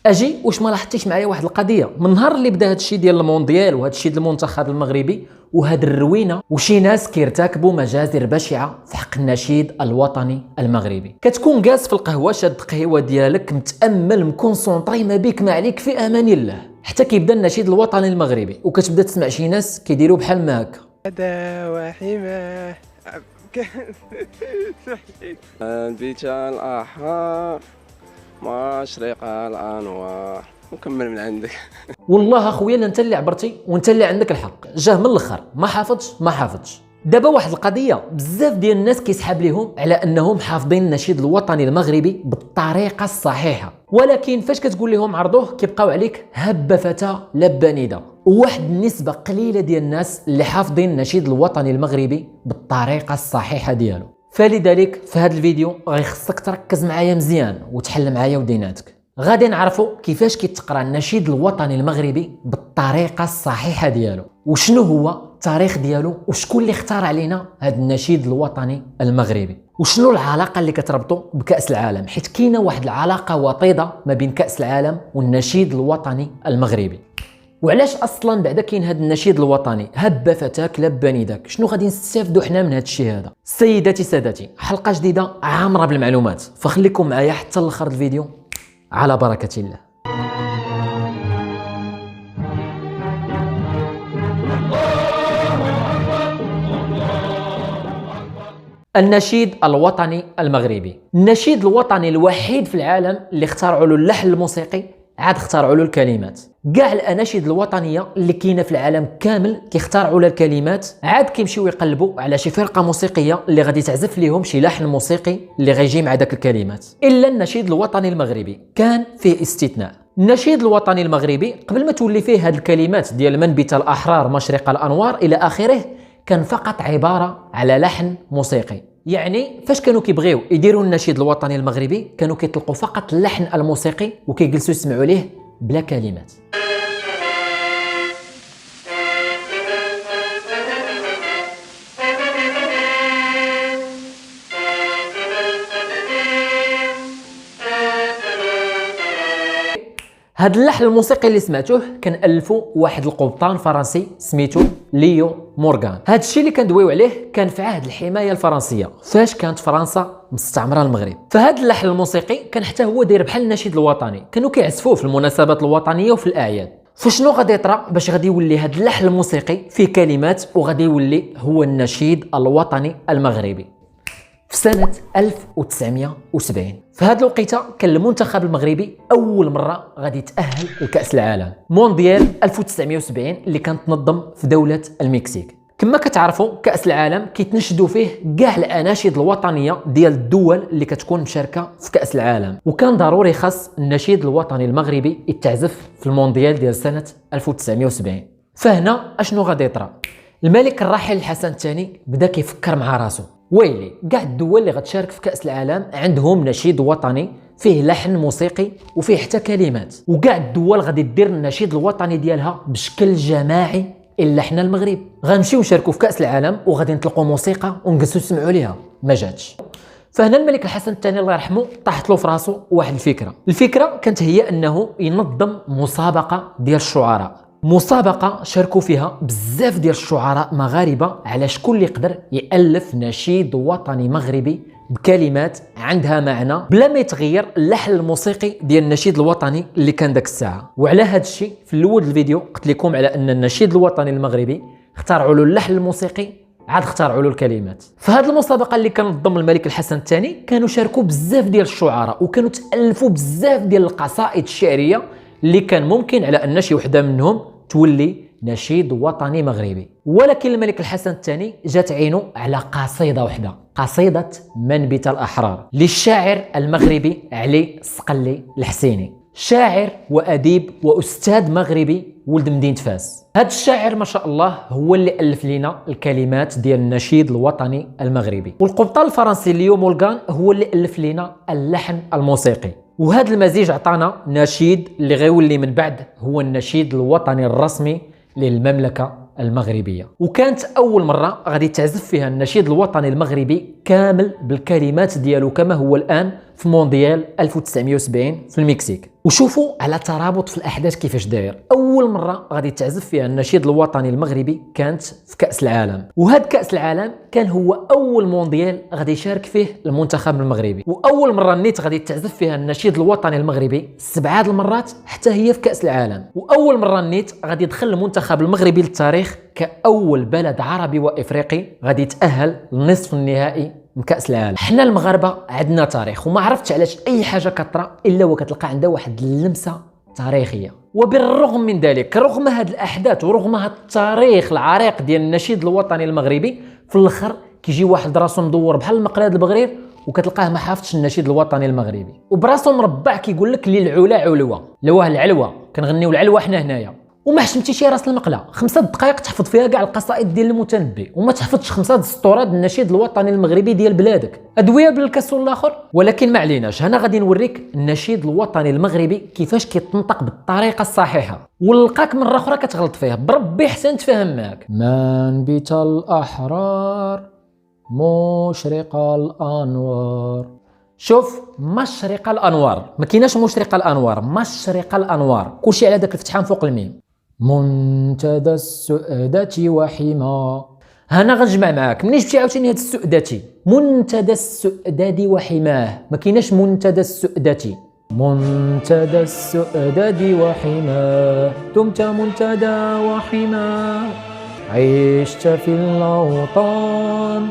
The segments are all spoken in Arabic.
اجي واش ما لاحظتيش معايا واحد القضيه؟ من نهار اللي بدا هذا الشيء ديال المونديال وهذا الشيء ديال المنتخب المغربي وهاد الروينه وشي ناس كيرتكبوا مجازر بشعه في حق النشيد الوطني المغربي. كتكون جالس في القهوه شاد القهوه ديالك متامل مكونسونطري ما بيك ما عليك في امان الله، حتى كيبدا النشيد الوطني المغربي وكتبدا تسمع شي ناس كيديروا بحال ما هكا. هذا وحماه بيت الأحرار مشرق الأنوار. نكمل من عندك. والله اخويا انت اللي عبرتي وانت اللي عندك الحق، جاه من الاخر ما حافظش. دابا واحد القضيه بزاف ديال الناس كيسحاب ليهم على انهم حافظين النشيد الوطني المغربي بالطريقه الصحيحه، ولكن فاش كتقول لهم عرضوه كيبقاو عليك هب فتى لب ندى. وواحد النسبه قليله ديال الناس اللي حافظين النشيد الوطني المغربي بالطريقه الصحيحه ديالو. فلذلك في هذا الفيديو غيخصك تركز معايا مزيان وتحل معايا وديناتك. غادي نعرفوا كيفاش كيتقرا النشيد الوطني المغربي بالطريقه الصحيحه ديالو، وشنو هو التاريخ ديالو، وشكون اللي اختار علينا هذا النشيد الوطني المغربي، وشنو العلاقه اللي كتربطو بكاس العالم، حيت كاينه واحد العلاقه وطيده ما بين كاس العالم والنشيد الوطني المغربي. وعلاش اصلا بعدا كاين هذا النشيد الوطني هب فتاك لب نداك؟ شنو غادي نستافدوا حنا من هذا الشيء هذا؟ سيداتي سادتي، حلقه جديده عامره بالمعلومات، فخليكم معايا حتى لاخر الفيديو على بركه الله. النشيد الوطني المغربي، النشيد الوطني الوحيد في العالم اللي اخترعوا له اللحن الموسيقي عاد اخترعوا له الكلمات. كاع الاناشيد الوطنيه اللي كاينه في العالم كامل كيخترعوا لها الكلمات، عاد كيمشيو يقلبوا على شي فرقه موسيقيه اللي غادي تعزف لهم شي لحن موسيقي اللي غيجي مع داك الكلمات. الا النشيد الوطني المغربي كان فيه استثناء. النشيد الوطني المغربي قبل ما تولي فيه هذه الكلمات ديال منبت الاحرار مشرق الانوار الى اخره كان فقط عباره على لحن موسيقي. يعني فاش كانوا كيبغيو يديروا النشيد الوطني المغربي كانوا كيطلقوا فقط اللحن الموسيقي وكيجلسوا يسمعوا ليه بلا كلمات. هاد اللحن الموسيقي اللي سمعتوه كان الفو واحد القبطان فرنسي سميتو ليو مورغان. هاد الشيء اللي كندويو عليه كان في عهد الحمايه الفرنسيه فاش كانت فرنسا مستعمره المغرب. فهاد اللحن الموسيقي كان حتى هو داير بحال النشيد الوطني، كانوا كيعزفوه في المناسبات الوطنيه وفي الاعياد. فشنو غادي يطرا باش غادي يولي هاد اللحن الموسيقي فيه كلمات وغادي يولي هو النشيد الوطني المغربي؟ في سنة 1970 في هذا الوقيته كان المنتخب المغربي أول مرة غادي يتأهل لكأس العالم مونديال 1970 اللي كانت تنظم في دولة المكسيك. كما كتعرفوا كأس العالم كيتنشدوا فيه كاع الأناشيد الوطنية ديال الدول اللي كتكون مشاركة في كأس العالم، وكان ضروري خاص النشيد الوطني المغربي يتعزف في المونديال ديال سنة 1970. فهنا اشنو غادي يطرا؟ الملك الراحل الحسن الثاني بدا كيفكر مع راسو، ويلي كاع الدول اللي غتشارك في كأس العالم عندهم نشيد وطني فيه لحن موسيقي وفيه حتى كلمات، وكاع الدول غادي دير النشيد الوطني ديالها بشكل جماعي الا حنا المغرب. غنمشيو نشاركوا في كأس العالم وغادي نطلقوا موسيقى ونجلسوا نسمعوا ليها، ما جاتش. فهنا الملك الحسن الثاني الله يرحمه طاحت له في راسو واحد الفكره كانت هي انه ينظم مسابقه ديال الشعراء، مسابقه شاركوا فيها بزاف ديال الشعراء مغاربه على شكون اللي يقدر يالف نشيد وطني مغربي بكلمات عندها معنى بلا ما يتغير اللحن الموسيقي ديال النشيد الوطني اللي كان داك الساعه. وعلى هذا الشيء في الاول الفيديو قلت لكم على ان النشيد الوطني المغربي اخترعوا له اللحن الموسيقي عاد اخترعوا له الكلمات. فهاد المسابقه اللي كان ضم الملك الحسن الثاني كانوا شاركوا بزاف ديال الشعراء وكانوا تالفوا بزاف ديال القصائد الشعريه اللي كان ممكن على ان شي وحده منهم تولي نشيد وطني مغربي. ولكن الملك الحسن الثاني جات عينه على قصيده وحده، قصيده منبت الاحرار للشاعر المغربي علي الصقلي الحسيني، شاعر واديب واستاذ مغربي ولد مدينه فاس. هذا الشاعر ما شاء الله هو اللي الف لنا الكلمات ديال النشيد الوطني المغربي، والقبطان الفرنسي ليو مورغان هو اللي الف لنا اللحن الموسيقي. وهذا المزيج عطانا نشيد اللي غيولي من بعد هو النشيد الوطني الرسمي للمملكه المغربيه، وكانت اول مره غادي تعزف فيها النشيد الوطني المغربي كامل بالكلمات ديالو كما هو الان في مونديال 1970 في المكسيك. وشوفوا على ترابط في الاحداث كيفاش داير. اول مره غادي تعزف فيها النشيد الوطني المغربي كانت في كاس العالم، وهذا كاس العالم كان هو اول مونديال غادي يشارك فيه المنتخب المغربي، واول مره نيت غادي تعزف فيها النشيد الوطني المغربي 7 المرات حتى هي في كاس العالم، واول مره نيت غادي يدخل المنتخب المغربي للتاريخ كاول بلد عربي وافريقي غادي يتاهل لنصف النهائي من كاس العالم. حنا المغاربه عندنا تاريخ، وما عرفتش علاش اي حاجه كطرا الا وكتلقى عندها واحد اللمسه تاريخيه. وبالرغم من ذلك، رغم هذه الاحداث ورغم هذا التاريخ العريق ديال النشيد الوطني المغربي، في الاخر كيجي واحد راسو مدور بحال المقلاد البغرير وكتلقاه ما حافظش النشيد الوطني المغربي، وبراسو مربع كيقول لك للعلا علوه، لواه العلوه كنغنيو العلوه حنا هنايا، وما حشمتي شي راس المقله 5 دقائق تحفظ فيها كاع القصائد ديال المتنبي، وما تحفظش 5 السطورات النشيد الوطني المغربي ديال بلادك. ادويه بالكاس الاخر. ولكن ما عليناش، هنا غادي نوريك النشيد الوطني المغربي كيفاش كيتنطق بالطريقه الصحيحه، ونلقاك مره اخرى كتغلط فيه. بربي حسن تفهم معاك. منبت الاحرار مشرق الانوار. شوف، مشرق الانوار، ما كايناش مشرق الانوار، مشرق الانوار، كلشي على داك الفتحه فوق الميم. منتدى السؤدة وحما. هنا غنجمع معاك، منين جبتي عاوتاني هاد السؤدتي؟ منتدى السؤدد وحماه، ما كايناش منتدى السؤدتي. منتدى السؤدد وحماه، دمت منتدى وحماه، عشت في الاوطان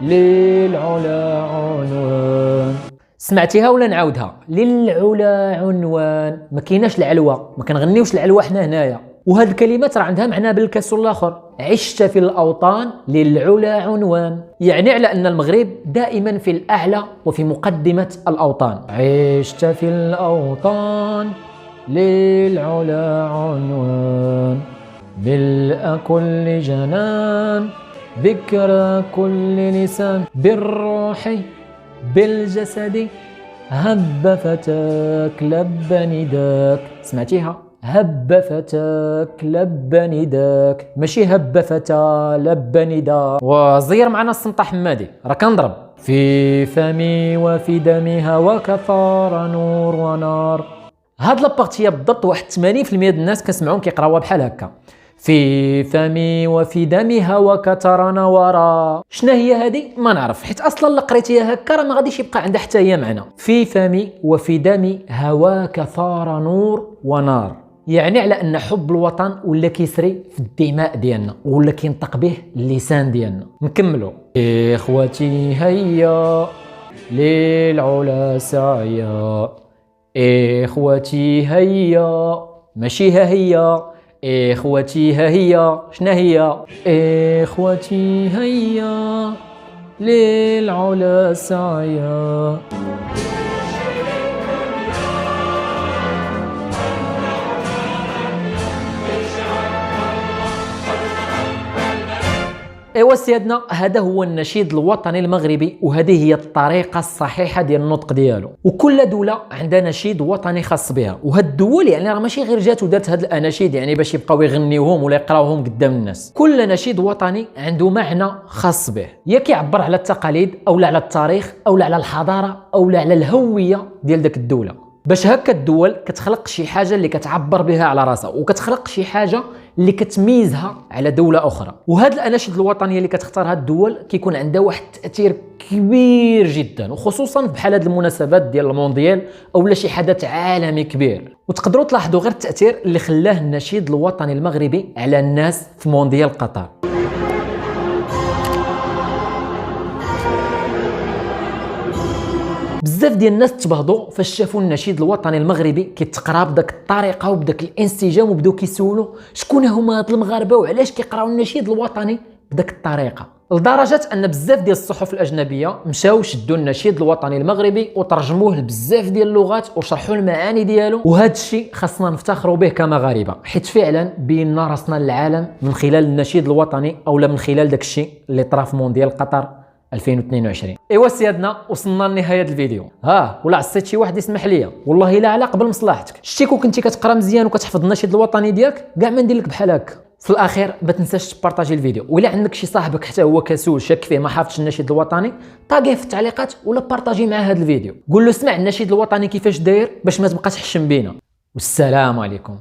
للعلا عنوان. سمعتيها ولا نعاودها؟ للعلا عنوان، ما كايناش العلوه، ما كنغنيوش العلوه حنا هنايا. وهاد الكلمات راه عندها معنى بالكاس الاخر. عشت في الاوطان للعلا عنوان، يعني على ان المغرب دائما في الاعلى وفي مقدمه الاوطان. عشت في الاوطان للعلا عنوان، ملء كل جنان، ذكرى كل لسان، بالروح بالجسد، هب فتاك لب نداك. سمعتيها؟ هب فتاك لب نداك، ماشي هب فتى لب نداك. وزير معنا السنطة حمادي، راه كنضرب. في فمي وفي دمي هواك ثار نور ونار. هاد لابارتي بالضبط واحد 80% ديال الناس كنسمعوهم كيقراوها بحال هكا. في فمي وفي دمي هواك ترى نورا. شنا هي هذه؟ ما نعرف، حيت اصلا لا قريتيها هكا راه ما غاديش يبقى عندها حتى هي معنى. في فمي وفي دمي هواك ثار نور ونار، يعني على ان حب الوطن ولا كيسري في الدماء ديالنا ولا كينطق به اللسان ديالنا. نكملوا. اخوتي هيا للعلا سعيا، اخوتي هيا، ماشي ها هي، اخوتي ها هي. شنا هي؟ اخوتي هيا للعلا سعيا. ايوا سيادنا، هذا هو النشيد الوطني المغربي، وهذه هي الطريقه الصحيحه ديال النطق ديالو. وكل دوله عندها نشيد وطني خاص بها، وهاد الدول يعني راه ماشي غير جات ودات هاد الاناشيد يعني باش يبقاو يغنيوهم ولا يقراوهم قدام الناس. كل نشيد وطني عنده معنى خاص به، يا كيعبر على التقاليد او على التاريخ او على الحضاره او على الهويه ديال داك الدوله. باش هكا الدول كتخلق شي حاجه اللي كتعبر بها على راسها، وكتخلق شي حاجه اللي كتميزها على دوله اخرى. وهاد الاناشيد الوطنيه اللي كتختارها الدول كيكون عندها واحد التاثير كبير جدا، وخصوصا بحال هاد المناسبات ديال المونديال او شي حدث عالمي كبير. وتقدروا تلاحظوا غير التاثير اللي خلاه النشيد الوطني المغربي على الناس في مونديال قطر. بزاف ديال الناس تبهضوا فاش شافوا النشيد الوطني المغربي كيتقرا بداك الطريقه وبداك الانسجام، وبداو كيسولوا شكون هما هاد المغاربه وعلاش كيقراو النشيد الوطني بداك الطريقه، لدرجه ان بزاف ديال الصحف الاجنبيه مشاو شدوا النشيد الوطني المغربي وترجموه لبزاف ديال اللغات وشرحوا المعاني ديالو. وهذا الشيء خاصنا نفتخروا به كمغاربه، حيت فعلا بينا راسنا للعالم من خلال النشيد الوطني اولا من خلال داك الشيء اللي طرا في مونديال قطر 2022. ايوا سيادنا، وصلنا لنهايه الفيديو. ولا عصيت شي واحد يسمح لي، والله الا على قبل مصلحتك. شتي كون كنتي كتقرا مزيان وكتحفظ النشيد الوطني ديالك كاع ما ندير لك بحال هكا. في الاخير ما تنساش تبارطاجي الفيديو، وإلا عندك شي صاحبك حتى هو كسول شاك فيه ما حافظش النشيد الوطني، طاقيه في التعليقات ولا بارطاجي معاه هذا الفيديو، قول له اسمع النشيد الوطني كيفاش داير باش ما تبقاش تحشم بينا. والسلام عليكم.